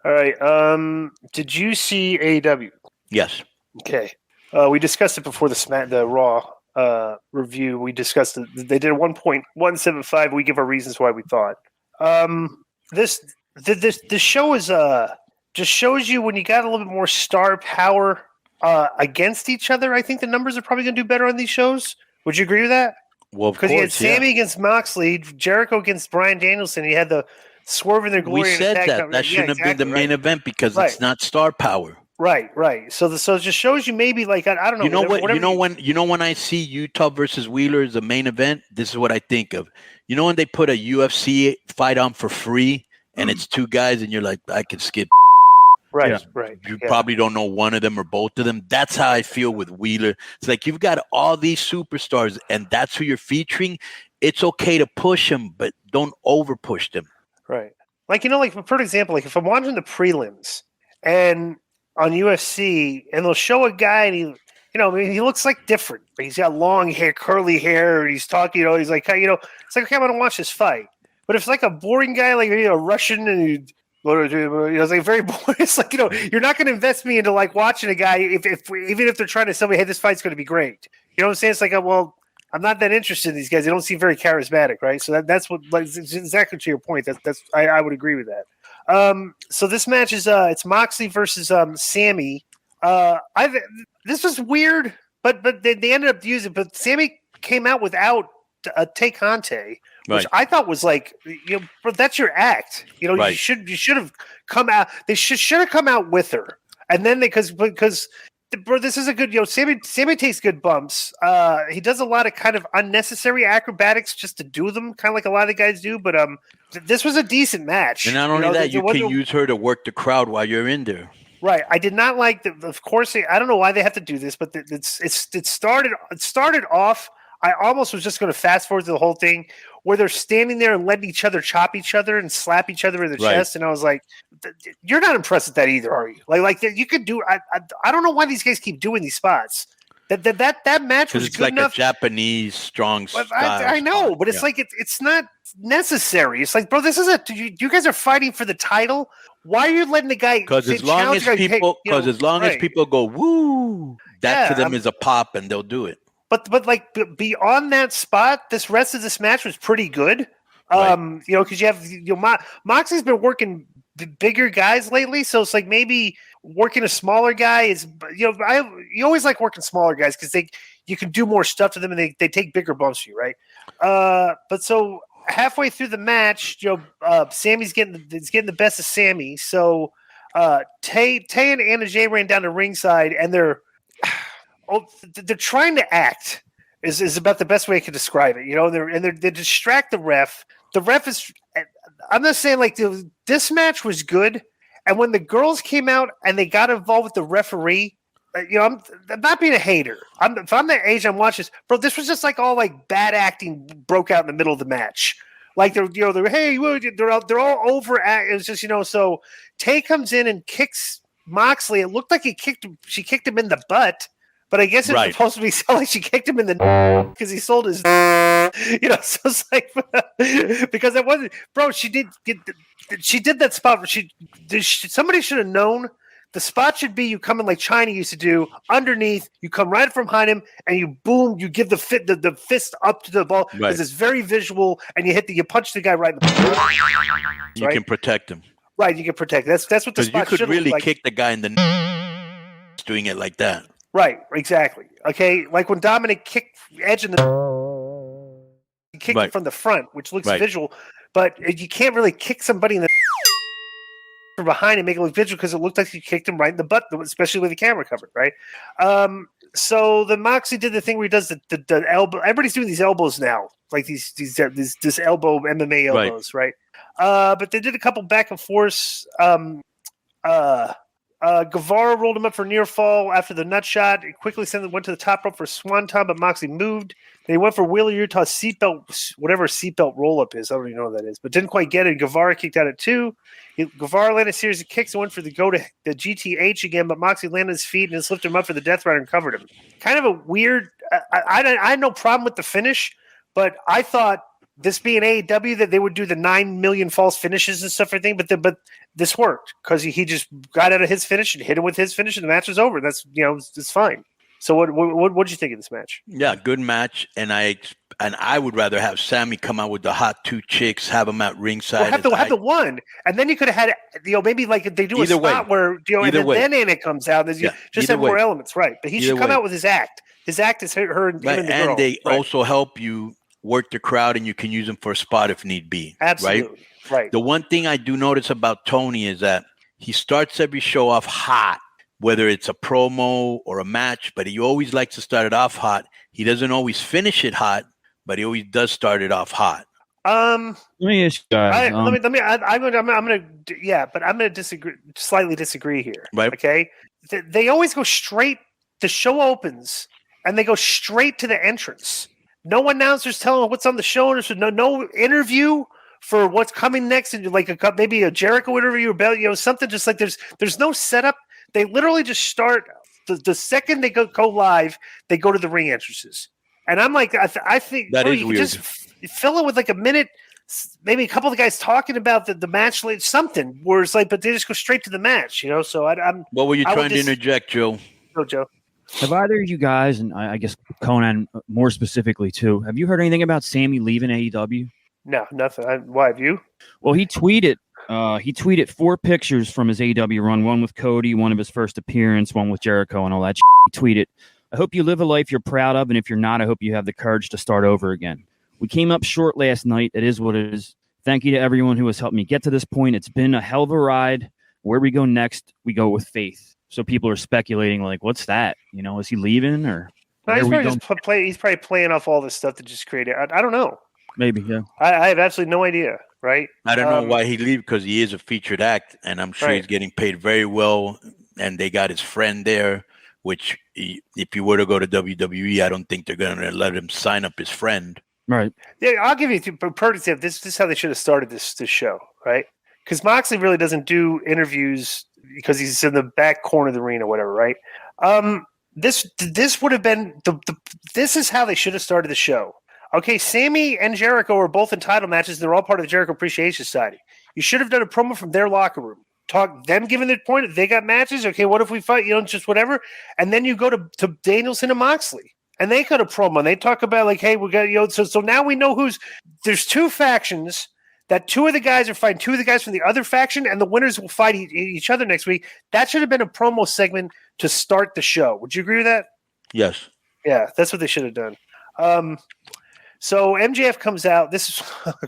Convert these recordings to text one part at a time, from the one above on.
All right. Did you see AEW? Yes. Okay. We discussed it before the Raw review. We discussed it. They did 1.175. We give our reasons why we thought. This show is just shows you when you got a little bit more star power against each other. I think the numbers are probably going to do better on these shows. Would you agree with that? Well, of Because you had Sammy against Moxley, Jericho against Bryan Danielson. You had the Swerve In Their Glory. We said that shouldn't have been the main event because it's not star power. Right. So it just shows you maybe like I don't know. You know what? When I see Utah versus Wheeler as the main event, this is what I think of. You know when they put a UFC fight on for free and it's two guys and you're like, I can skip. Right. You probably don't know one of them or both of them. That's how I feel with Wheeler. It's like you've got all these superstars and that's who you're featuring. It's okay to push them, but don't over push them. Right. Like, for example, like if I'm watching the prelims and on UFC and they'll show a guy and he looks like different. He's got long hair, curly hair, and he's talking, he's like, it's like, okay, I'm going to watch this fight. But if it's like a boring guy, like, Russian and it's like very boring. It's like, you're not going to invest me into like watching a guy even if they're trying to tell me, hey, this fight's going to be great. You know what I'm saying? It's like, well, I'm not that interested in these guys. They don't seem very charismatic, right? So that's what, like, exactly to your point. I would agree with that. So this match is it's Moxley versus Sammy. This was weird, but they ended up using. But Sammy came out without Tay Conte, which I thought was like, but that's your act. You should have come out. They should have come out with her, and then because. Bro, this is a good, Sammy takes good bumps. He does a lot of kind of unnecessary acrobatics just to do them, kind of like a lot of guys do. But this was a decent match. And not only that, you can use her to work the crowd while you're in there. Right. I did not like of course, I don't know why they have to do this, but it started off. I almost was just going to fast forward to the whole thing where they're standing there and letting each other chop each other and slap each other in the chest. And I was like, you're not impressed with that either, are you? Like you could do, I don't know why these guys keep doing these spots. That match was good like enough. A Japanese strong style. I know, but it's like, it's not necessary. It's like, bro, this is you guys are fighting for the title. Why are you letting the guy? Because as long as people go, woo, that to them is a pop and they'll do it. But like beyond that spot, this rest of this match was pretty good. Because you have Moxley's been working bigger guys lately, so it's like maybe working a smaller guy is you always like working smaller guys because you can do more stuff to them and they take bigger bumps for you, right? But so halfway through the match, Sammy's getting the best of Sammy. So Tay and Anna Jay ran down to ringside and they're trying to act is about the best way I could describe it. They distract the ref. The ref is. I'm not saying like this match was good, and when the girls came out and they got involved with the referee, I'm not being a hater. If I'm that age, I'm watching this, bro. This was just like all like bad acting broke out in the middle of the match. Like they're they're all over. It was just So Tay comes in and kicks Moxley. It looked like she kicked him in the butt. But I guess it's supposed to be like she kicked him in the because he sold his, so it's like because it wasn't, bro. She did that spot where somebody should have known the spot should be you come in like China used to do underneath. You come right from behind him and you boom. You give the fist up to the ball because it's very visual and you punch the guy right in the ball. You can protect him. Right, you can protect. That's what the spot should you could really like. kick the guy in the doing it like that. Right, exactly. Okay, like when Dominic kicked Edge in he kicked it from the front, which looks visual, but you can't really kick somebody in the from behind and make it look visual because it looked like you kicked him right in the butt, especially with the camera covered, right? So the Moxley did the thing where he does the elbow. Everybody's doing these elbows now, like this elbow MMA elbows, right? But they did a couple back and forths. Guevara rolled him up for near fall after the nut shot. He quickly went to the top rope for a swanton, but Moxley moved. Then he went for Wheeler Utah's seatbelt, whatever seatbelt roll up is. I don't even know what that is, but didn't quite get it. Guevara kicked out at 2. Guevara landed a series of kicks and went for the the GTH again, but Moxley landed his feet and just lifted him up for the Death Rider and covered him. Kind of a weird. I had no problem with the finish, but I thought this being AEW that they would do the 9 million false finishes and stuff, everything, but this worked because he just got out of his finish and hit him with his finish, and the match was over. That's it's fine. So what did you think of this match? Yeah, good match, and I would rather have Sammy come out with the hot 2 chicks, have them at ringside. Well, have the one, and then you could have had maybe like they do a spot where and then Anna comes out. And just have more elements, right? But he should come out with his act. His act is her and the girl. And they also help you work the crowd, and you can use them for a spot if need be. Absolutely. Right. The one thing I do notice about Tony is that he starts every show off hot, whether it's a promo or a match, but he always likes to start it off hot. He doesn't always finish it hot, but he always does start it off hot. Let me ask you guys. I'm gonna slightly disagree here. Right. Okay. They always go straight. The show opens and they go straight to the entrance. No announcers telling them what's on the show. There's no interview for what's coming next, and like maybe a Jericho interview about something. Just like there's no setup. They literally just start the second they go live. They go to the ring entrances, and I'm like, I think that is you weird. Just fill it with like a minute, maybe a couple of the guys talking about the match, something where it's like, but they just go straight to the match. So I'm. What were you trying to interject, Joe? Go, Joe. Have either of you guys, and I guess Konnan more specifically too, have you heard anything about Sammy leaving AEW? No, nothing. Why have you? Well, he tweeted 4 pictures from his AEW run, one with Cody, one of his first appearance, one with Jericho, and all that. He tweeted, "I hope you live a life you're proud of, and if you're not, I hope you have the courage to start over again. We came up short last night. It is what it is. Thank you to everyone who has helped me get to this point. It's been a hell of a ride. Where we go next, we go with faith." So people are speculating, like, what's that? Is he leaving or? No, he's probably playing off all this stuff to just create it. I don't know. Maybe, yeah. I have absolutely no idea, right? I don't know why he leave, because he is a featured act, and I'm sure he's getting paid very well, and they got his friend there, which if you were to go to WWE, I don't think they're going to let him sign up his friend. Right. Yeah, I'll give you a perfect example. This is how they should have started this show, right? Because Moxley really doesn't do interviews because he's in the back corner of the arena or whatever, right? This would have been this is how they should have started the show. Okay, Sammy and Jericho are both in title matches. They're all part of the Jericho Appreciation Society. You should have done a promo from their locker room. Talk them giving their point. They got matches. Okay, what if we fight? Just whatever. And then you go to Danielson and Moxley, and they cut a promo. And they talk about like, hey, we got So now we know there's 2 factions. That 2 of the guys are fighting 2 of the guys from the other faction, and the winners will fight each other next week. That should have been a promo segment to start the show. Would you agree with that? Yes. Yeah, that's what they should have done. So MJF comes out. This is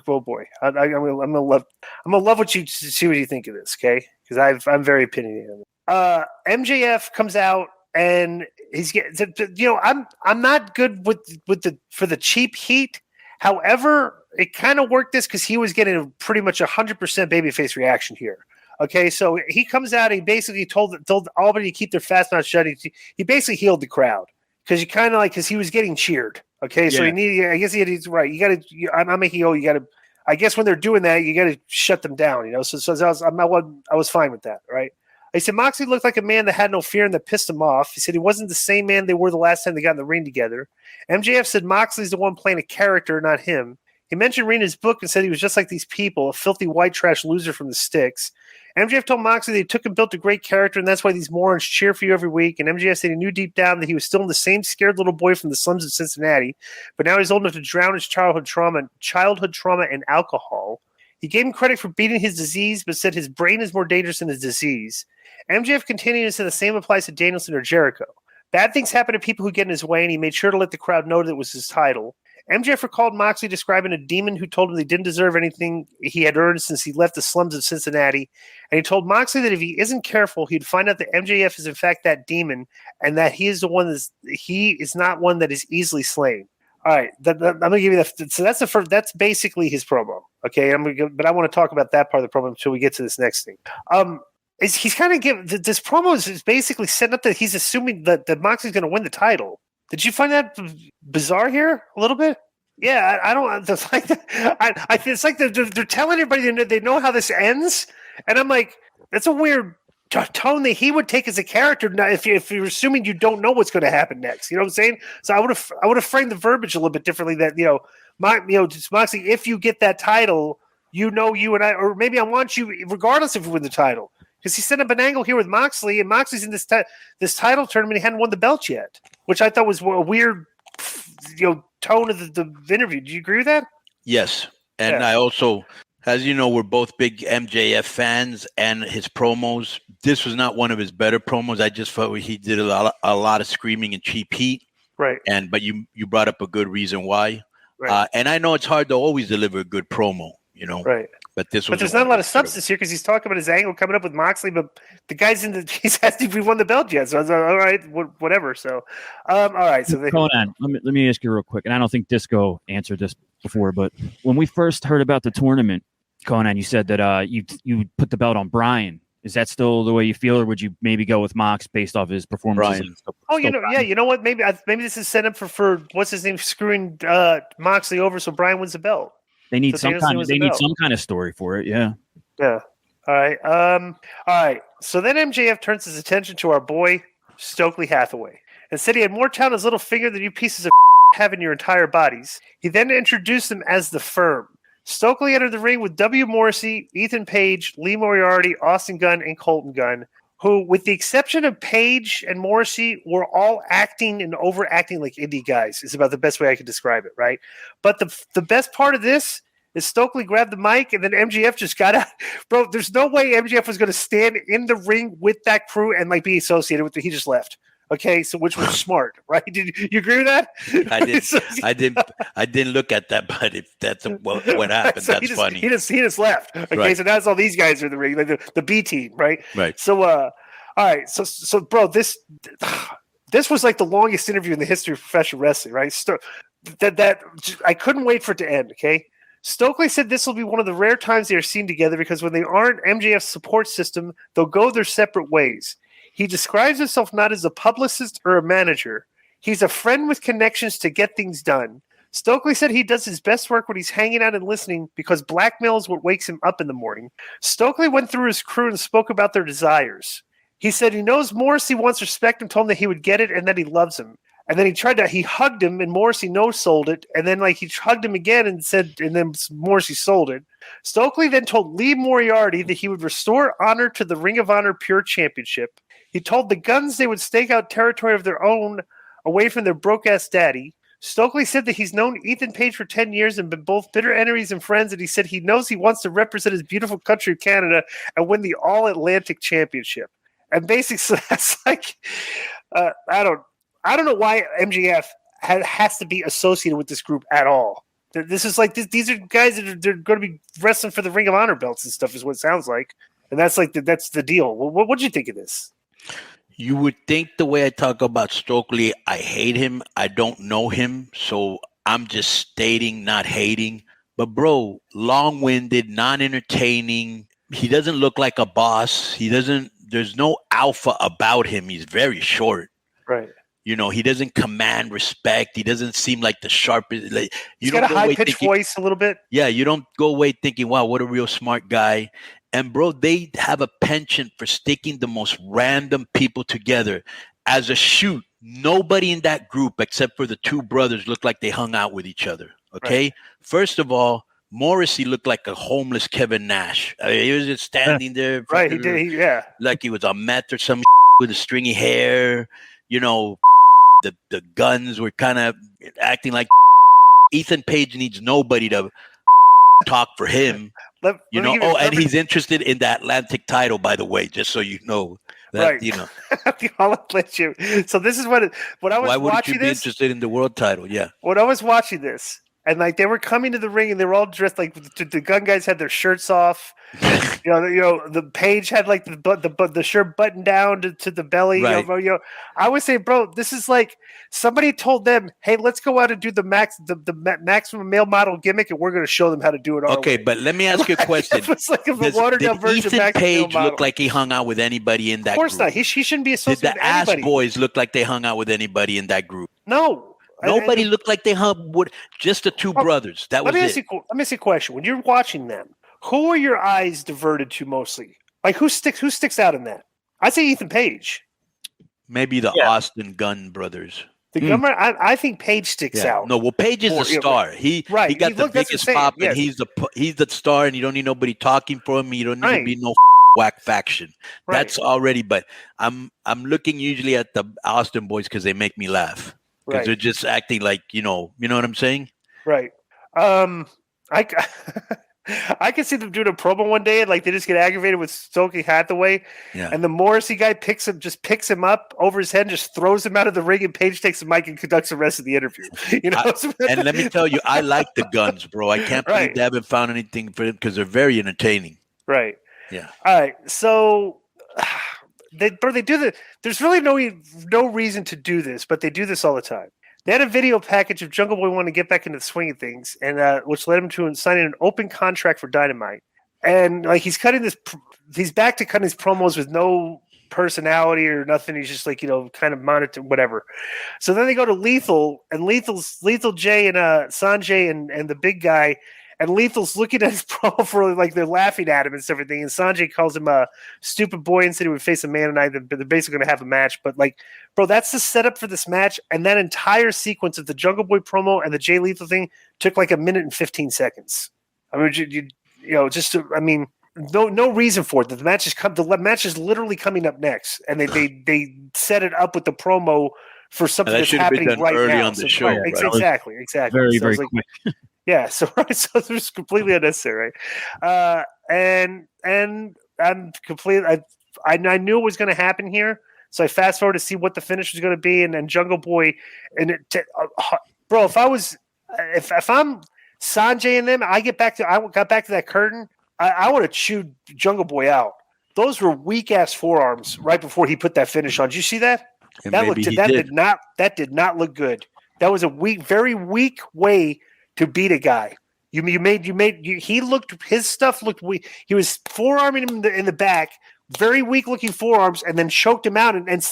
oh boy, I'm gonna love what you see what you think of this, okay? Because I'm very opinionated. MJF comes out and he's getting. I'm not good with for the cheap heat. However, it kind of worked this because he was getting pretty much 100% babyface reaction here. Okay, so he comes out. He basically told Albany to keep their fast mouth shut. He basically healed the crowd because because he was getting cheered. Okay, so I guess he's right. You got to. I'm a heel. You got to. I guess when they're doing that, you got to shut them down. So I was fine with that. Right. He said Moxley looked like a man that had no fear and that pissed him off. He said he wasn't the same man they were the last time they got in the ring together. MJF said Moxley's the one playing a character, not him. He mentioned reading his book and said he was just like these people, a filthy white trash loser from the sticks. MJF told Moxley that he took and built a great character, and that's why these morons cheer for you every week. And MJF said he knew deep down that he was still the same scared little boy from the slums of Cincinnati, but now he's old enough to drown his childhood trauma in alcohol. He gave him credit for beating his disease, but said his brain is more dangerous than his disease. MJF continued to say the same applies to Danielson or Jericho. Bad things happen to people who get in his way, and he made sure to let the crowd know that it was his title. MJF recalled Moxley describing a demon who told him they didn't deserve anything he had earned since he left the slums of Cincinnati. And he told Moxley that if he isn't careful, he'd find out that MJF is in fact that demon and that he is not one that is easily slain. All right, I'm going to give you that. So that's basically his promo. Okay, but I want to talk about that part of the promo until we get to this next thing. He's kind of giving this promo is basically setting up that he's assuming that Moxley's going to win the title. Did you find that bizarre here a little bit? Yeah, I don't. It's like it's like they're telling everybody they know how this ends, and I'm like, that's a weird tone that he would take as a character. Now, if you're assuming you don't know what's going to happen next, you know what I'm saying? So I would have framed the verbiage a little bit differently. That just Moxley, if you get that title, you and I, or maybe I want you, regardless if you win the title. Because he set up an angle here with Moxley, and Moxley's in this title tournament. He hadn't won the belt yet, which I thought was a weird, tone of the interview. Do you agree with that? Yes, and I also, as you know, we're both big MJF fans, and his promos. This was not one of his better promos. I just felt he did a lot of screaming and cheap heat. Right. But you brought up a good reason why. Right. And I know it's hard to always deliver a good promo. Right. But there's not a lot of substance here because he's talking about his angle coming up with Moxley, but the guy's he hasn't even won the belt yet. So I was like, all right, whatever. So, all right. So Konnan, let me ask you real quick, and I don't think Disco answered this before, but when we first heard about the tournament, Konnan, you said that you put the belt on Brian. Is that still the way you feel, or would you maybe go with Mox based off his performance? You know what? Maybe this is set up for what's his name screwing Moxley over so Brian wins the belt. They need some kind of story for it. Yeah. Yeah. All right. All right. So then MJF turns his attention to our boy Stokely Hathaway and said he had more talent in his little finger than you pieces of have in your entire bodies. He then introduced him as the Firm. Stokely entered the ring with W. Morrissey, Ethan Page, Lee Moriarty, Austin Gunn, and Colton Gunn, who, with the exception of Page and Morrissey, were all acting and overacting like indie guys, is about the best way I could describe it, right? But the best part of this is Stokely grabbed the mic and then MJF just got out. Bro, there's no way MJF was going to stand in the ring with that crew and be associated with it. He just left. Okay, so which was smart, right? Did you agree with that? I didn't look at that, but if that's what happened, so that's funny. He just left. Okay, right. So that's all these guys are in the ring, like the B team, right? Right. So all right, so bro, this was like the longest interview in the history of professional wrestling, right? That I couldn't wait for it to end. Okay. Stokely said this will be one of the rare times they are seen together because when they aren't MJF's support system, they'll go their separate ways. He describes himself not as a publicist or a manager. He's a friend with connections to get things done. Stokely said he does his best work when he's hanging out and listening because blackmail is what wakes him up in the morning. Stokely went through his crew and spoke about their desires. He said he knows Morrissey wants respect and told him that he would get it and that he loves him. And then he hugged him, and Morrissey no-sold it. And then he hugged him again and then Morrissey sold it. Stokely then told Lee Moriarty that he would restore honor to the Ring of Honor Pure Championship. He told the Guns they would stake out territory of their own away from their broke-ass daddy. Stokely said that he's known Ethan Page for 10 years and been both bitter enemies and friends, and he said he knows he wants to represent his beautiful country of Canada and win the All-Atlantic Championship. And basically, that's I don't know why MJF has to be associated with this group at all. This is these are guys that they're going to be wrestling for the Ring of Honor belts and stuff is what it sounds like. And that's that's the deal. What do you think of this? You would think the way I talk about Stokely, I hate him. I don't know him. So I'm just stating, not hating. But bro, long-winded, non-entertaining. He doesn't look like a boss. There's no alpha about him. He's very short. Right. He doesn't command respect. He doesn't seem like the sharpest. He's got a high-pitched voice a little bit. Yeah, you don't go away thinking, wow, what a real smart guy. And, bro, they have a penchant for sticking the most random people together as a shoot. Nobody in that group except for the two brothers looked like they hung out with each other, okay? Right. First of all, Morrissey looked like a homeless Kevin Nash. He was just standing there. Right, he did, yeah. Like he was on meth or some with a stringy hair, The Guns were kind of acting like Ethan Page needs nobody to talk for him. And he's interested in the Atlantic title, by the way, just so you know. That, right. I'll let you. So this is what I was watching. Why wouldn't you be interested in the world title? Yeah. When I was watching this, and they were coming to the ring, and they were all dressed like the Gun guys had their shirts off. The Page had the shirt buttoned down to the belly. Right. I would say, bro, this is like somebody told them, "Hey, let's go out and do the maximum male model gimmick, and we're going to show them how to do it." Okay, but let me ask you a question: it's like a watered down version of Ethan Page look like he hung out with anybody in that group? Of course not. He shouldn't be associated with anybody. Did the anybody. Ass Boys look like they hung out with anybody in that group? No. Nobody looked like they hung with just the two brothers. That was it. Let me ask you a question. When you're watching them, who are your eyes diverted to mostly? Like who sticks out in that? I'd say Ethan Page. Maybe the Austin Gunn brothers. The Governor, I think Page sticks out. No, well, Page is the star. He got the biggest pop, and he's the star, and you don't need nobody talking for him. You don't need to be no whack faction. That's already. But I'm looking usually at the Austin boys because they make me laugh because they're just acting like you know what I'm saying. Right. I can see them doing a promo one day and like they just get aggravated with Stokely Hathaway. Yeah. And the Morrissey guy picks him up over his head and just throws him out of the ring, and Page takes the mic and conducts the rest of the interview. You know? And let me tell you, I like the Guns, bro. I can't believe they haven't found anything for them because they're very entertaining. Right. Yeah. All right. So they do there's really no reason to do this, but they do this all the time. They had a video package of Jungle Boy wanting to get back into the swing of things, and which led him to signing an open contract for Dynamite. And like he's back to cutting his promos with no personality or nothing. He's just like kind of monitor whatever. So then they go to Lethal, and Lethal J and Sanjay and the big guy. And Lethal's looking at his promo for like they're laughing at him and everything. And Sanjay calls him a stupid boy and said he would face a man tonight. They're basically going to have a match. But like, bro, that's the setup for this match. And that entire sequence of the Jungle Boy promo and the Jay Lethal thing took like 1 minute and 15 seconds. I mean, no reason for it. The match is literally coming up next, and they set it up with the promo for something that's happening right early now. on the show. Right? Exactly. Very quick. Yeah, so it was completely unnecessary, and I'm completely. I knew it was going to happen here, so I fast forward to see what the finish was going to be, and then Jungle Boy, bro. If I'm Sanjay and them, I got back to that curtain. I would have chewed Jungle Boy out. Those were weak ass forearms right before he put that finish on. Did you see that? And that did not look good. That was a very weak way to beat a guy. His stuff looked weak. He was forearming him in the back, very weak looking forearms, and then choked him out and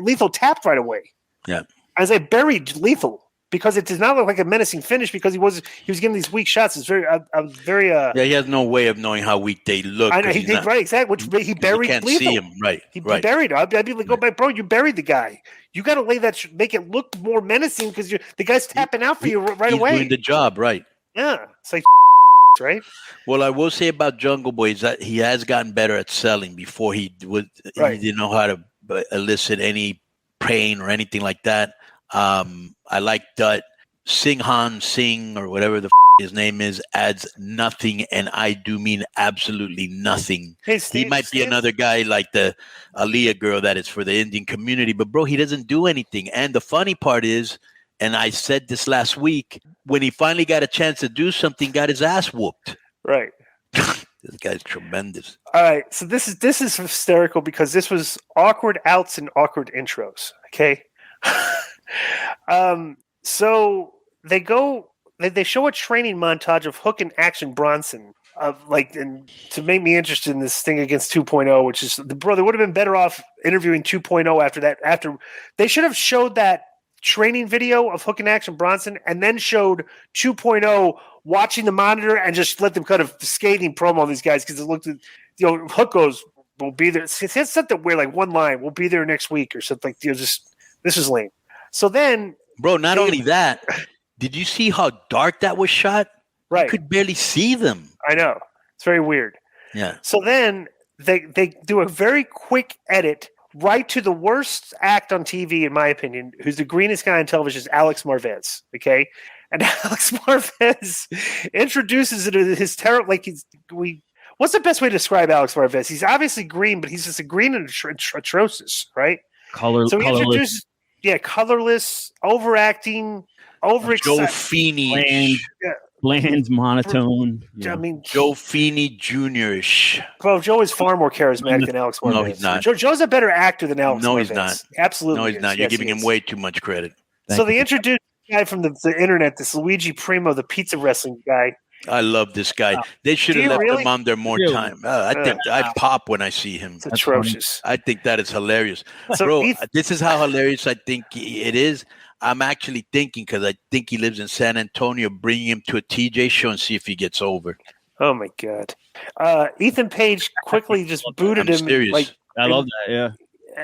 Lethal tapped right away. Yeah. As I buried Lethal because it does not look like a menacing finish because he was getting these weak shots. It's very he has no way of knowing how weak they look. I know he did right, exactly. Which he buried can't Lethal. See him, right. He buried him. I'd be like, go back, bro, you buried the guy. You got to lay that, make it look more menacing because the guy's tapping out for you right away. He's doing the job, right? Yeah, it's like right. Well, I will say about Jungle Boy is that he has gotten better at selling. Before he didn't know how to elicit any pain or anything like that. I like that Singh or whatever the his name is adds nothing, and I do mean absolutely nothing. Hey, Steve, he might be another guy like the Aaliyah girl that is for the Indian community, but bro, he doesn't do anything. And the funny part is, and I said this last week, when he finally got a chance to do something, got his ass whooped. Right. This guy's tremendous. All right, so this is hysterical because this was awkward outs and awkward intros. Okay. So they show a training montage of Hook and Action Bronson and to make me interested in this thing against 2.0, which is they would have been better off interviewing 2.0 after that. After they should have showed that training video of Hook and Action Bronson and then showed 2.0 watching the monitor and just let them kind of scathing promo on these guys because it looked Hook goes, we'll be there. It said something weird like one line, we'll be there next week or something. Just this is lame. So then, bro, not only that, did you see how dark that was shot? Right. You could barely see them. I know. It's very weird. Yeah. So then they do a very quick edit right to the worst act on TV, in my opinion, who's the greenest guy on television, is Alex Marvez. Okay. And Alex Marvez introduces it to his terror. What's the best way to describe Alex Marvez? He's obviously green, but he's just a green and atrocious, right? So he introduces. Yeah, colorless, overacting, overexcited. Joe Feeney. Bland, monotone. Yeah. I mean, Joe Feeney Jr.-ish. Well, Joe is far more charismatic than Alex Marvez. No, he's not. Joe's a better actor than Alex Marvez. No, he's not. Absolutely. No, he's not. You're giving him way too much credit. So they introduced the guy from the internet, this Luigi Primo, the pizza wrestling guy. I love this guy. They should have left him on there more time. I think I pop when I see him. It's atrocious. I think that is hilarious. So bro, this is how hilarious I think it is. I'm actually thinking, because I think he lives in San Antonio, bringing him to a TJ show and see if he gets over. Oh, my God. Ethan Page quickly just booted him. Serious. I love that, yeah.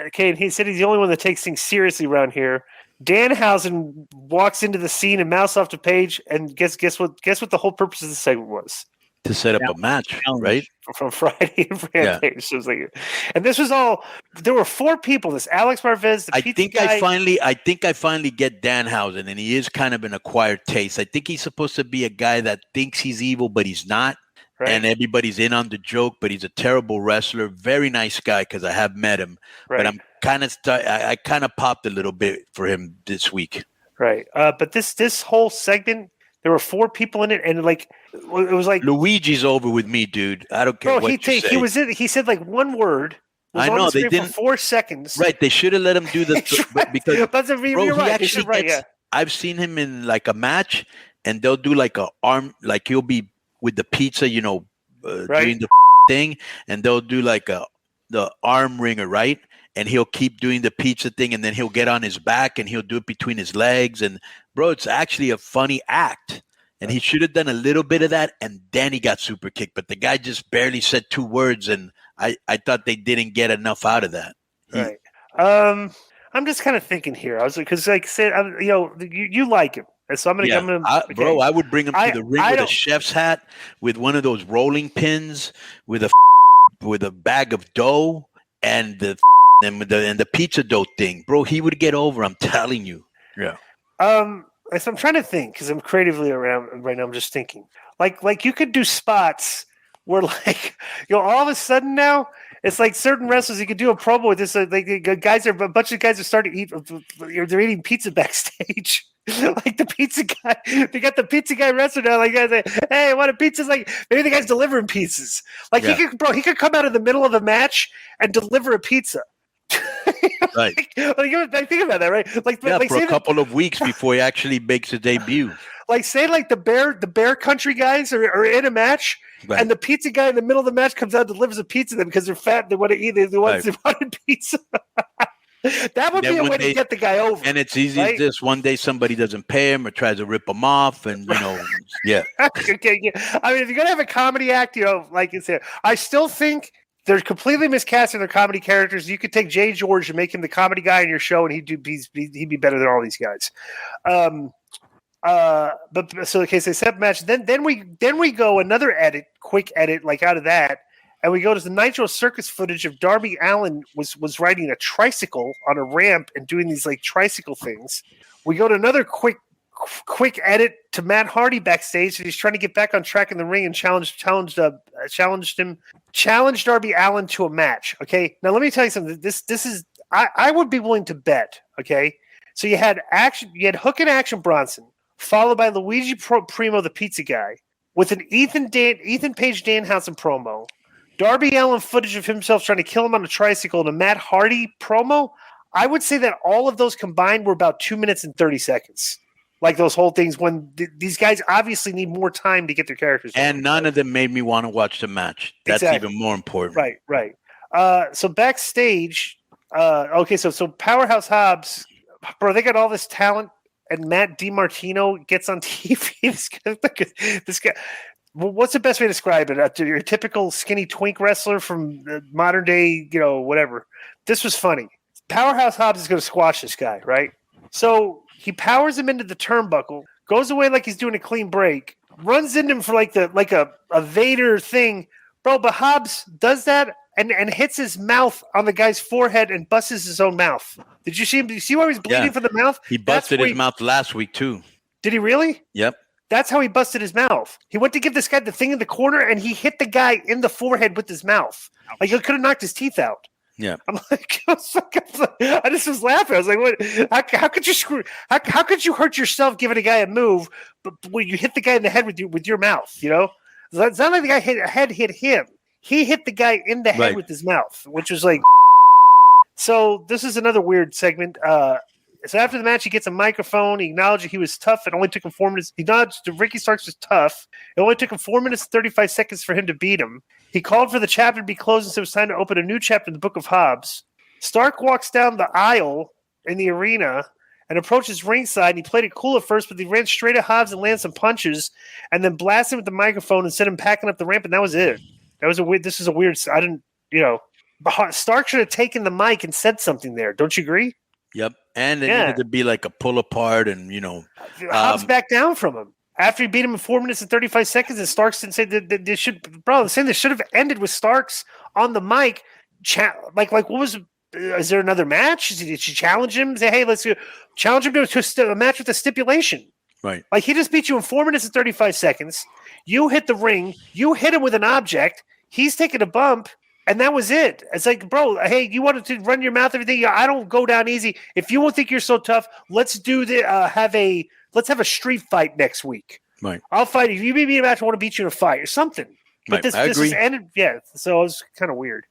Okay, and he said he's the only one that takes things seriously around here. Danhausen walks into the scene and mouths off to Paige, and guess what the whole purpose of the segment was? To set up a match, right? From Friday and Rampage. Yeah. So it was like, and this was all. There were 4 people. This Alex Marvez, the pizza guy. I think I finally get Danhausen, and he is kind of an acquired taste. I think he's supposed to be a guy that thinks he's evil, but he's not. Right. And everybody's in on the joke, but he's a terrible wrestler. Very nice guy because I have met him. Right. But I'm kind of I kind of popped a little bit for him this week. Right. But this whole segment, there were 4 people in it, and like it was like Luigi's over with me, dude. I don't care what you say. He was in. He said like one word. I know they didn't. For 4 seconds. Right. They should have let him do the because you're right. He actually gets, yeah. I've seen him in like a match, and they'll do like a arm, like he'll be with the pizza, doing the thing, and they'll do like the arm wringer, right? And he'll keep doing the pizza thing, and then he'll get on his back and he'll do it between his legs. And bro, it's actually a funny act. And he should have done a little bit of that, and then he got super kicked. But the guy just barely said 2 words, and I thought they didn't get enough out of that. Right. I'm just kind of thinking here. I was because like said, you like him. So I'm gonna, bro. I would bring him to the ring with a chef's hat, with one of those rolling pins, with a bag of dough, and the pizza dough thing, bro. He would get over. I'm telling you. Yeah. So I'm trying to think because I'm creatively around right now. I'm just thinking, like you could do spots where like all of a sudden now it's like certain wrestlers you could do a promo with this. Like a bunch of guys are starting to eat. They're eating pizza backstage. Like the pizza guy, they got the pizza guy wrestler now. Like, guys say, "Hey, I want a pizza." Like maybe the guy's delivering pizzas. Like he could come out in the middle of the match and deliver a pizza. Right. Like think about that, right? Like for a couple of weeks before he actually makes his debut. Like say like the Bear Country guys are in a match, right, and the pizza guy in the middle of the match comes out and delivers a pizza to them because they're fat and they want to eat. They wanted pizza. That would be a way to get the guy over. And it's easy as this. One day somebody doesn't pay him or tries to rip him off, and yeah. Okay, yeah. I mean, if you're gonna have a comedy act, like it's there. I still think they're completely miscasting their comedy characters. You could take Jay George and make him the comedy guy in your show, and he'd be better than all these guys. But so okay, so set match. Then we go another quick edit, like out of that. And we go to the Nitro Circus footage of Darby Allin was riding a tricycle on a ramp and doing these like tricycle things. We go to another quick edit to Matt Hardy backstage. He's trying to get back on track in the ring and challenged Darby Allin to a match. Okay, now let me tell you something. This is I would be willing to bet. Okay, so you had Hook and Action Bronson followed by Luigi Primo, the pizza guy, with an Ethan Page Danhausen promo. Darby Allin footage of himself trying to kill him on a tricycle and a Matt Hardy promo. I would say that all of those combined were about 2 minutes and 30 seconds. Like those whole things when these guys obviously need more time to get their characters. And none of them made me want to watch the match. That's even more important. Right. So backstage, so Powerhouse Hobbs, bro, they got all this talent, and Matt DiMartino gets on TV. This guy. What's the best way to describe it? Your typical skinny twink wrestler from the modern day, whatever. This was funny. Powerhouse Hobbs is going to squash this guy, right? So he powers him into the turnbuckle, goes away like he's doing a clean break, runs into him for like a Vader thing, bro. But Hobbs does that and hits his mouth on the guy's forehead and busts his own mouth. Did you see him? Did you see why he's bleeding from the mouth? He busted his mouth last week too. Did he really? Yep. That's how he busted his mouth. He went to give this guy the thing in the corner, and he hit the guy in the forehead with his mouth. Like he could have knocked his teeth out. Yeah, I'm like, I just was laughing. I was like, "What? How could you screw? How could you hurt yourself giving a guy a move, but when you hit the guy in the head with your mouth? It's not like the guy hit him. He hit the guy in the head with his mouth, which was like. So this is another weird segment. So after the match, he gets a microphone. He acknowledged he was tough. It only took him 4 minutes. He acknowledged that Ricky Starks was tough. It only took him 4 minutes and 35 seconds for him to beat him. He called for the chapter to be closed and said it was time to open a new chapter in the Book of Hobbs. Stark walks down the aisle in the arena and approaches ringside. He played it cool at first, but he ran straight at Hobbs and landed some punches and then blasted him with the microphone and sent him packing up the ramp, and that was it. This is a weird – I didn't – Stark should have taken the mic and said something there. Don't you agree? Yep. And it Yeah. needed to be like a pull apart and, Hobbs backed down from him after he beat him in 4 minutes and 35 seconds. And Starks didn't say that they should, bro. Saying they should have ended with Starks on the mic. Like what was? Is there another match? Did she challenge him? Say, hey, let's challenge him to a match with a stipulation. Right. Like he just beat you in 4 minutes and 35 seconds. You hit the ring. You hit him with an object. He's taking a bump. And that was it. It's like, bro, hey, you wanted to run your mouth, everything. I don't go down easy. If you won't think you're so tough, let's do the let's have a street fight next week. Right. I'll fight you. If you beat me in a match, I want to beat you in a fight or something. But right. I agree. This ended, yeah. So it was kind of weird.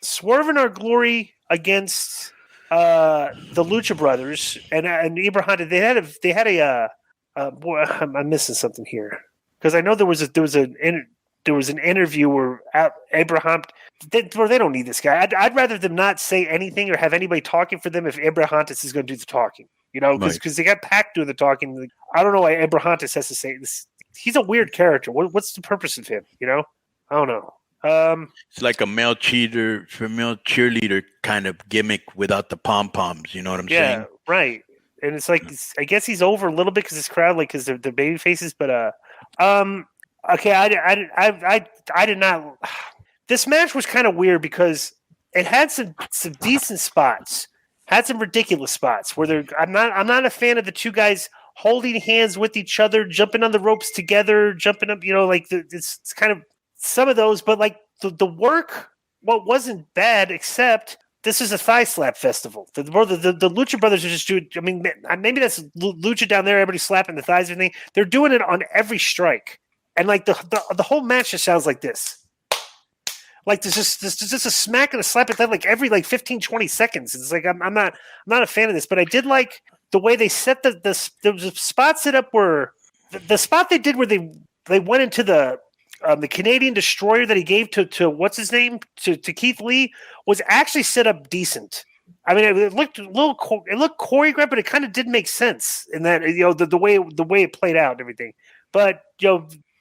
Swerve In Our Glory against the Lucha Brothers and Ibrahim. They had a boy. I'm missing something here because I know there was an interview where Abraham, they don't need this guy. I'd rather them not say anything or have anybody talking for them if Abrahantis is going to do the talking, because they got Pac doing the talking. I don't know why Abrahantis has to say this. He's a weird character. What's the purpose of him? I don't know. It's like a male cheerleader kind of gimmick without the pom-poms. You know what I'm saying? Yeah, right. And it's like, I guess he's over a little bit because his crowd, like, because they're baby faces, but, okay, I did not. This match was kind of weird because it had some decent spots, had some ridiculous spots where I'm not a fan of the two guys holding hands with each other, jumping on the ropes together, jumping up. It's kind of some of those, but like the work, wasn't bad except this is a thigh slap festival. The Lucha Brothers are just doing. I mean, maybe that's Lucha down there. Everybody slapping the thighs and everything. They're doing it on every strike. And like the whole match just sounds like this. Like there's just a smack and a slap at that like every 15, 20 seconds. It's like I'm not a fan of this, but I did like the way they set the spot set up where the spot they did where they went into the Canadian Destroyer that he gave to what's his name to Keith Lee was actually set up decent. I mean, it looked choreographed, but it kind of did make sense in that the way it played out and everything. But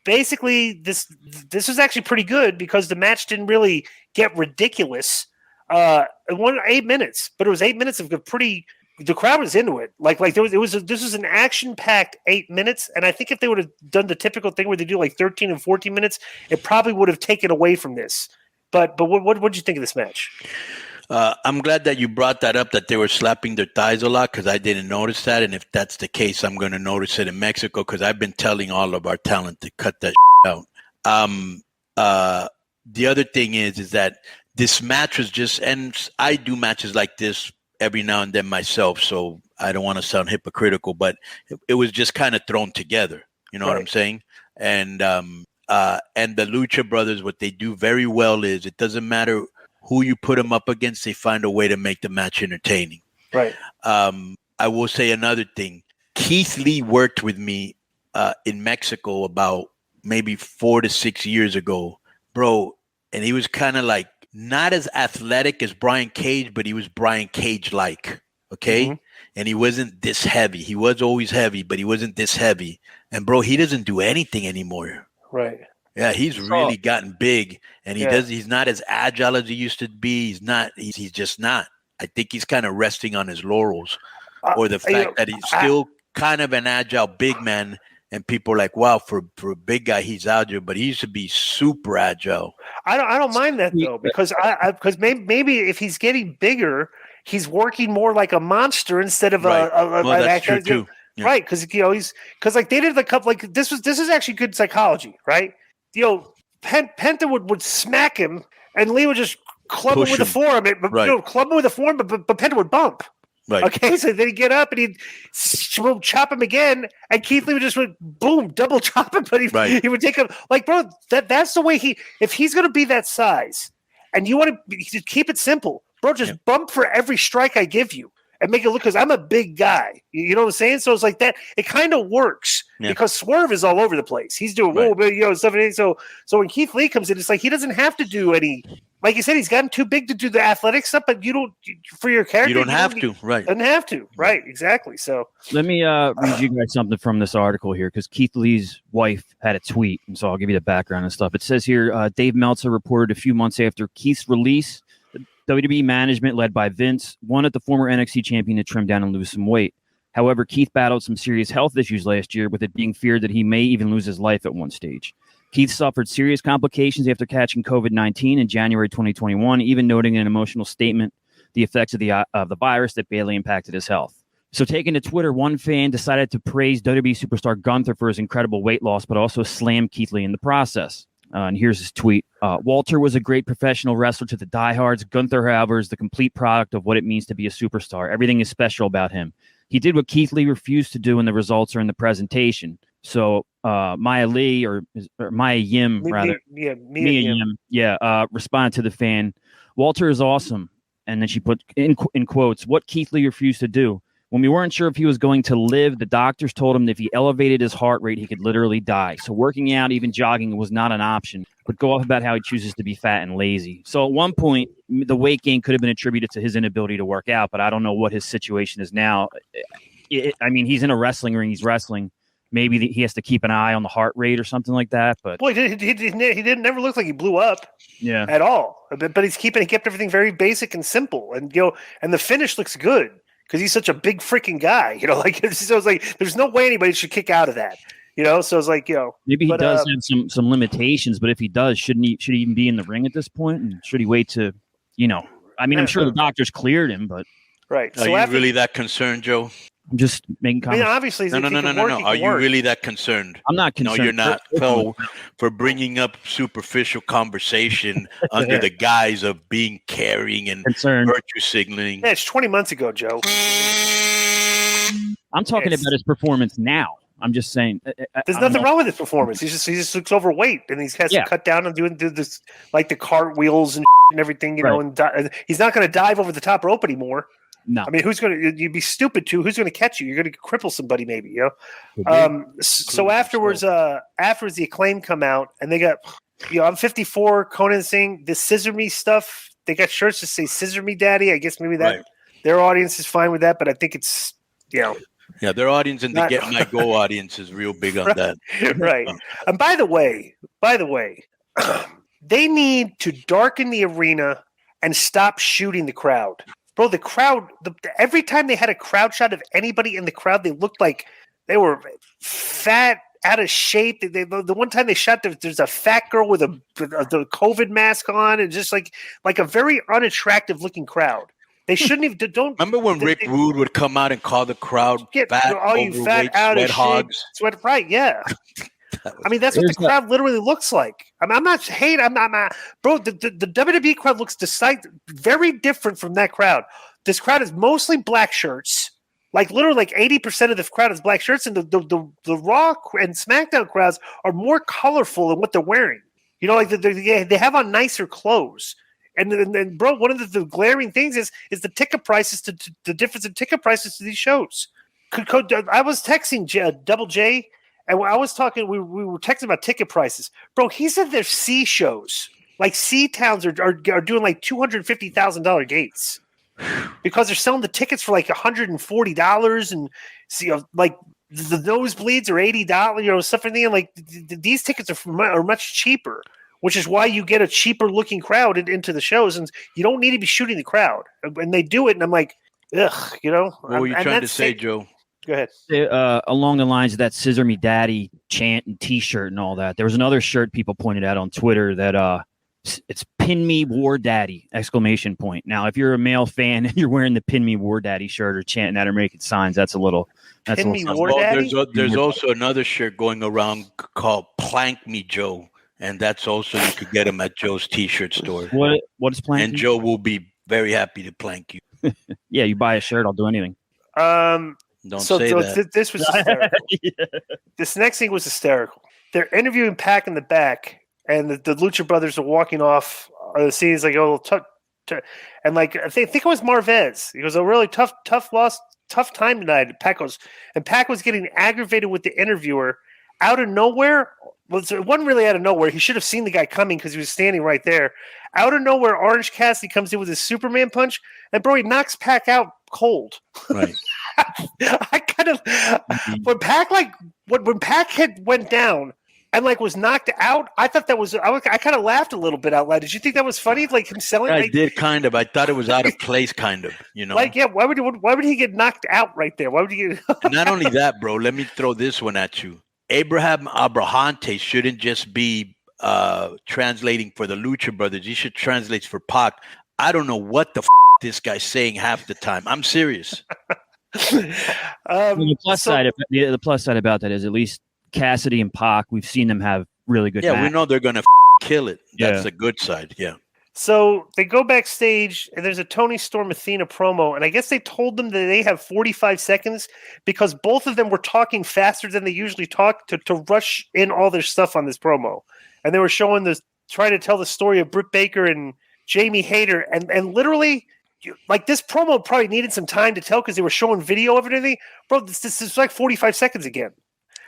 basically, this was actually pretty good because the match didn't really get ridiculous. It won 8 minutes, but it was 8 minutes of the crowd was into it. This was an action-packed 8 minutes, and I think if they would have done the typical thing where they do 13 and 14 minutes, it probably would have taken away from this. But what did you think of this match? I'm glad that you brought that up, that they were slapping their thighs a lot, because I didn't notice that. And if that's the case, I'm going to notice it in Mexico, because I've been telling all of our talent to cut that out. The other thing is that this match was just, and I do matches like this every now and then myself, so I don't want to sound hypocritical, but it was just kind of thrown together. You know what I'm saying? And the Lucha Brothers, what they do very well is it doesn't matter who you put them up against, they find a way to make the match entertaining. Right. I will say another thing. Keith Lee worked with me in Mexico about maybe 4 to 6 years ago, bro. And he was kind of like not as athletic as Brian Cage, but he was Brian Cage-like. Okay. Mm-hmm. And he wasn't this heavy. He was always heavy, but he wasn't this heavy. And bro, he doesn't do anything anymore. Right. Yeah, he's really gotten big, and he's not as agile as he used to be. He's just not. I think he's kind of resting on his laurels, or the fact that he's still kind of an agile big man, and people are like, wow, for a big guy, he's agile, but he used to be super agile. I don't mind that though, because maybe if he's getting bigger, he's working more like a monster instead of that's true too. Yeah. Right, because they did a couple this is actually good psychology, right? Penta would smack him, and Lee would just club him with a forearm. Club him with a forearm, but Penta would bump. Right. Okay, so then he'd get up and he'd chop him again, and Keith Lee would just boom, double chop him, but he would take him bro. That's the way if he's going to be that size, and you want to keep it simple, bro. Just bump for every strike I give you. And make it look, because I'm a big guy. You know what I'm saying? So it's like that. It kind of works because Swerve is all over the place. He's doing stuff. So when Keith Lee comes in, it's like he doesn't have to do any. Like you said, he's gotten too big to do the athletic stuff, but you don't for your character. You don't have to, right? Doesn't have to, right? Exactly. So let me read you guys something from this article here, because Keith Lee's wife had a tweet, and so I'll give you the background and stuff. It says here, Dave Meltzer reported a few months after Keith's release WWE management, led by Vince, wanted the former NXT champion to trim down and lose some weight. However, Keith battled some serious health issues last year, with it being feared that he may even lose his life at one stage. Keith suffered serious complications after catching COVID-19 in January 2021, even noting in an emotional statement the effects of the virus that badly impacted his health. So taking to Twitter, one fan decided to praise WWE superstar Gunther for his incredible weight loss, but also slam Keith Lee in the process. And here's his tweet. Walter was a great professional wrestler to the diehards. Gunther, however, is the complete product of what it means to be a superstar. Everything is special about him. He did what Keith Lee refused to do, and the results are in the presentation. So Mia Yim, rather. Mia Yim. Responded to the fan. Walter is awesome. And then she put in quotes, what Keith Lee refused to do. When we weren't sure if he was going to live, the doctors told him that if he elevated his heart rate, he could literally die. So working out, even jogging, was not an option. But go off about how he chooses to be fat and lazy. So at one point, the weight gain could have been attributed to his inability to work out, but I don't know what his situation is now. He's in a wrestling ring. He's wrestling. Maybe he has to keep an eye on the heart rate or something like that. But boy, he didn't never look like he blew up. Yeah, at all. But he kept everything very basic and simple, and and the finish looks good because he's such a big freaking guy. So it's like there's no way anybody should kick out of that. So it's like maybe he does have some limitations, but if he does, should he even be in the ring at this point? And should he wait to I'm sure the doctors cleared him, but right. Are you really that concerned, Joe? I'm just making comments. Obviously, no. Are you really that concerned? I'm not concerned. No, you're not. So, for bringing up superficial conversation under the guise of being caring and concerned. Virtue signaling. Yeah, it's 20 months ago, Joe. I'm talking about his performance now. I'm just saying. There's nothing wrong with his performance. He just looks overweight, and he has to cut down and do this, like the cartwheels and everything, and he's not going to dive over the top rope anymore. No, I mean, you'd be stupid to. Who's going to catch you? You're going to cripple somebody, maybe. So afterwards, the Acclaim come out, and they got, I'm 54. Konnan saying the Scissor Me stuff. They got shirts that say "Scissor Me, Daddy." I guess maybe that their audience is fine with that, but I think it's Yeah, their audience and the Get My Go audience is real big on that. Right. And by the way, they need to darken the arena and stop shooting the crowd. Bro, the crowd, every time they had a crowd shot of anybody in the crowd, they looked like they were fat, out of shape. The one time they shot, there's a fat girl with the COVID mask on, and just like a very unattractive looking crowd. They shouldn't have. Don't remember when Rick Rude would come out and call the crowd fat, all you fat, out of shape, sweat. Right? Yeah. I mean, that's what the crowd literally looks like. I'm not hating. I'm not, bro. The WWE crowd looks very different from that crowd. This crowd is mostly black shirts. Like literally, like 80% of the crowd is black shirts, and the Raw and SmackDown crowds are more colorful in what they're wearing. Like they have on nicer clothes. And bro, one of the glaring things is the ticket prices to the difference in ticket prices to these shows. I was texting Double J. And I was talking, we were texting about ticket prices. Bro, he said their C shows, like C towns are doing like $250,000 gates because they're selling the tickets for like $140 and like the nosebleeds are $80, stuff like that. Like these tickets are much cheaper, which is why you get a cheaper looking crowd into the shows, and you don't need to be shooting the crowd. And they do it, and I'm like, ugh, What were you trying to say, Joe? Go ahead. Along the lines of that "Scissor Me Daddy" chant and T-shirt and all that, there was another shirt people pointed out on Twitter that it's "Pin Me War Daddy!" ! Now, if you're a male fan and you're wearing the "Pin Me War Daddy" shirt or chanting that or making signs, that's a little. Pin Me War Daddy. There's also another shirt going around called "Plank Me Joe," and that's also you could get them at Joe's T-shirt store. What is plank? And Joe will be very happy to plank you. Yeah, you buy a shirt, I'll do anything. Don't say that. This was hysterical. This next thing was hysterical. They're interviewing Pac in the back, and the Lucha Brothers are walking off the scene. He's like, "Oh, and like I think it was Marvez. He goes, "A really tough loss, tough time tonight." Pac was getting aggravated with the interviewer out of nowhere. Well, it wasn't really out of nowhere. He should have seen the guy coming because he was standing right there. Out of nowhere, Orange Cassidy comes in with his Superman punch, and bro, he knocks Pac out cold. Right. I kind of when Pac went down, and like was knocked out. I thought that was I kind of laughed a little bit out loud. Did you think that was funny? Like him selling? I like, did kind of. I thought it was out of place, kind of. Like, yeah, why would he get knocked out right there? Why would he get? And not only that, bro. Let me throw this one at you. Abraham Abrahante shouldn't just be translating for the Lucha Brothers. He should translate for Pac. I don't know what the this guy's saying half the time. I'm serious. The plus side about that is at least Cassidy and Pac, we've seen them have really good matches. We know they're going to kill it. That's the good side, yeah. So they go backstage, and there's a Tony Storm Athena promo, and I guess they told them that they have 45 seconds because both of them were talking faster than they usually talk to rush in all their stuff on this promo. And they were trying to tell the story of Britt Baker and Jamie Hayter, and literally, like, this promo probably needed some time to tell because they were showing video of everything. Bro, this is like 45 seconds again.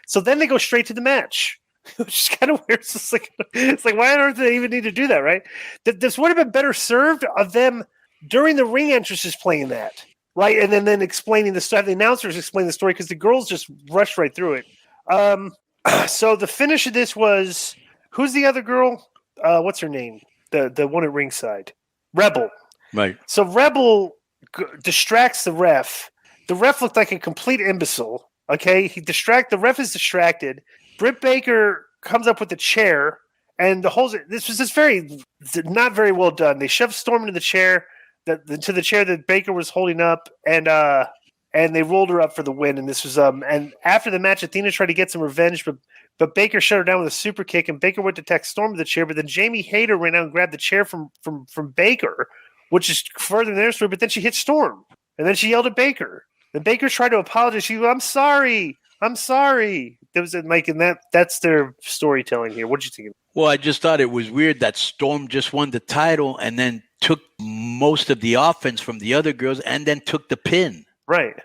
So then they go straight to the match, which is kind of weird. It's like why on earth do they even need to do that, right? This would have been better served of them during the ring entrances playing that, right? And then explaining the story. The announcers explain the story because the girls just rushed right through it. So the finish of this was, who's the other girl? What's her name? The one at ringside. Rebel. Right. So Rebel distracts the ref. The ref looked like a complete imbecile. Okay, the ref is distracted. Britt Baker comes up with the chair, and this was just not very well done. They shoved Storm into the chair, to the chair that Baker was holding up, and they rolled her up for the win. And this was and after the match, Athena tried to get some revenge, but Baker shut her down with a super kick, and Baker went to attack Storm with the chair, but then Jamie Hayter ran out and grabbed the chair from Baker, which is further than their story. But then she hit Storm, and then she yelled at Baker. Then Baker tried to apologize. She goes, I'm sorry. There was Mike, and that's their storytelling here. What did you think? Well, I just thought it was weird that Storm just won the title and then took most of the offense from the other girls and then took the pin. Right.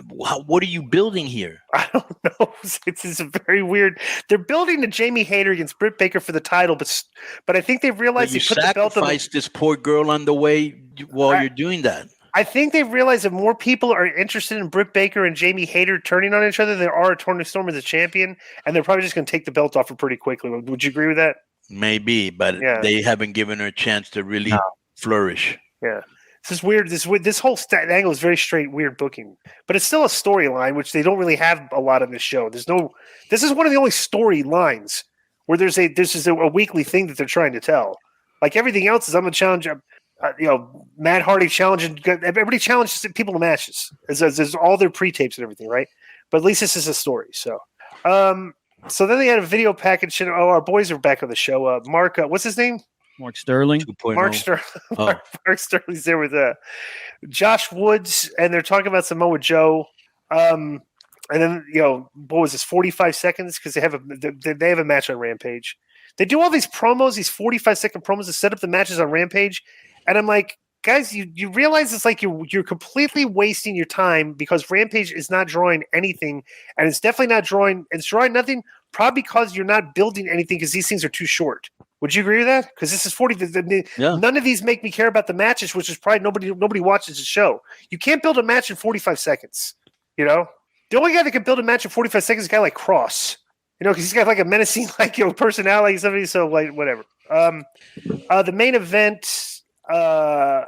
What are you building here? I don't know. It's very weird. They're building the Jamie Hayter against Britt Baker for the title, but I think they realized you they put the belt on. Sacrificed this poor girl on the way while you're doing that. I think they've realized that more people are interested in Britt Baker and Jamie Hayter turning on each other than there are Tony Storm as a champion, and they're probably just going to take the belt off her pretty quickly. Would you agree with that? Maybe, but they haven't given her a chance to really flourish. Yeah. This is weird. This whole angle is very straight, weird booking, but it's still a storyline, which they don't really have a lot on this show. This is one of the only storylines where this is a weekly thing that they're trying to tell. Like everything else is, I'm a challenge. Matt Hardy challenging everybody challenges people to matches. There's all their pre-tapes and everything, right? But at least this is a story. So, so then they had a video package. And, our boys are back on the show. Mark, what's his name? Mark Sterling. 2.0. Mark Sterling. Mark Sterling's there with Josh Woods, and they're talking about Samoa Joe. And then what was this? 45 seconds because they have a match on Rampage. They do all these promos, these 45-second promos to set up the matches on Rampage. And I'm like, guys, you realize it's like you're completely wasting your time because Rampage is not drawing anything, and it's definitely not drawing. It's drawing nothing, probably because you're not building anything because these things are too short. Would you agree with that? Because this is 40. None of these make me care about the matches, which is probably nobody watches the show. You can't build a match in 45 seconds. The only guy that can build a match in 45 seconds is a guy like Cross. Because he's got like a menacing personality and something. So like whatever. The main event. I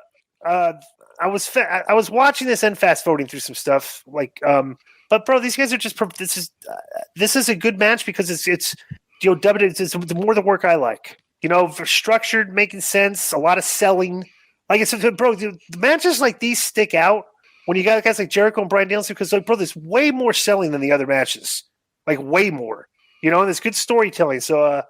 was watching this and fast forwarding through some stuff but bro, these guys are just this is a good match because it's more the work I like, structured, making sense, a lot of selling. Like I said, bro, the matches like these stick out when you got guys like Jericho and Bryan Danielson because bro, there's way more selling than the other matches, like way more, and there's good storytelling. So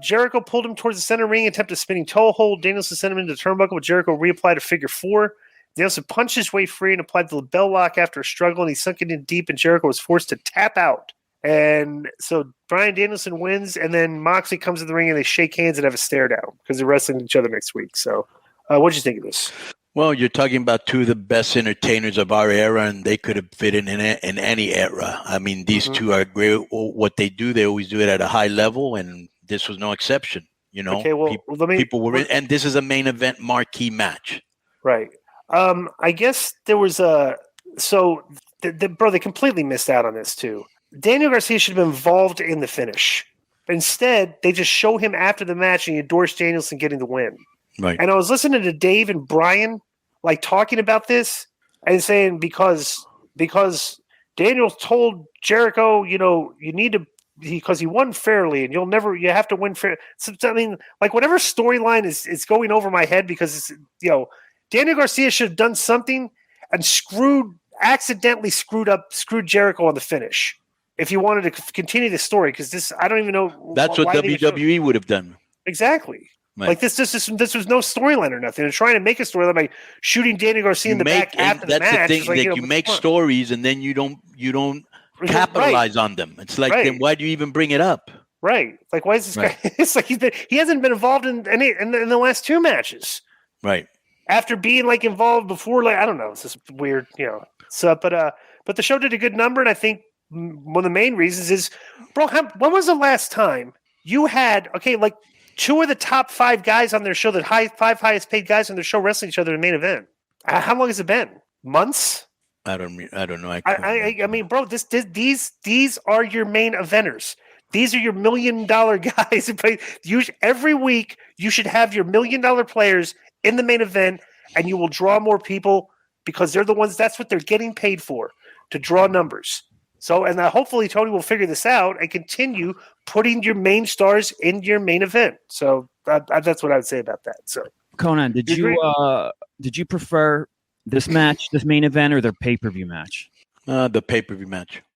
Jericho pulled him towards the center ring, attempted a spinning toe hold. Danielson sent him into the turnbuckle, but Jericho reapplied a figure four. Danielson punched his way free and applied the label lock after a struggle, and he sunk it in deep, and Jericho was forced to tap out. And so Bryan Danielson wins, and then Moxley comes in the ring, and they shake hands and have a stare down because they're wrestling each other next week. So what did you think of this? Well, you're talking about two of the best entertainers of our era, and they could have fit in any era. I mean, these two are great. What they do, they always do it at a high level, and this was no exception. Okay, well, people were in, and this is a main event marquee match. Right. I guess there was bro, they completely missed out on this too. Daniel Garcia should have been involved in the finish Instead, they just show him after the match and he endorsed Danielson getting the win. Right. And I was listening to Dave and Brian like talking about this and saying because Daniel told Jericho, you need to, because he won fairly and you have to win fair. So, I mean, like whatever storyline is going over my head because it's, Daniel Garcia should have done something and accidentally screwed Jericho on the finish. If you wanted to continue the story, because this, I don't even know. That's what WWE would have done. Exactly. Right. Like this was no storyline or nothing. They're trying to make a storyline by shooting Daniel Garcia in the back after the match. That's the thing. Like, you make stories and then you don't capitalize on them. It's like, then why do you even bring it up? Right. Like, why is this guy? It's like he hasn't been involved in the last two matches. Right. After being like involved before, like I don't know, it's just weird, So, but the show did a good number, and I think one of the main reasons is, bro, when was the last time you had like two of the top 5 guys on their show, the 5 highest paid guys on their show, wrestling each other in the main event? How long has it been? Months? I don't know. I mean, bro, these are your main eventers. These are your $1 million guys. Every week, you should have your $1 million players in the main event, and you will draw more people because they're the ones. That's what they're getting paid for, to draw numbers. So, and hopefully Tony will figure this out and continue putting your main stars in your main event. So that's what I would say about that. So, Konnan, did you prefer this match, this main event, or their pay-per-view match? The pay-per-view match.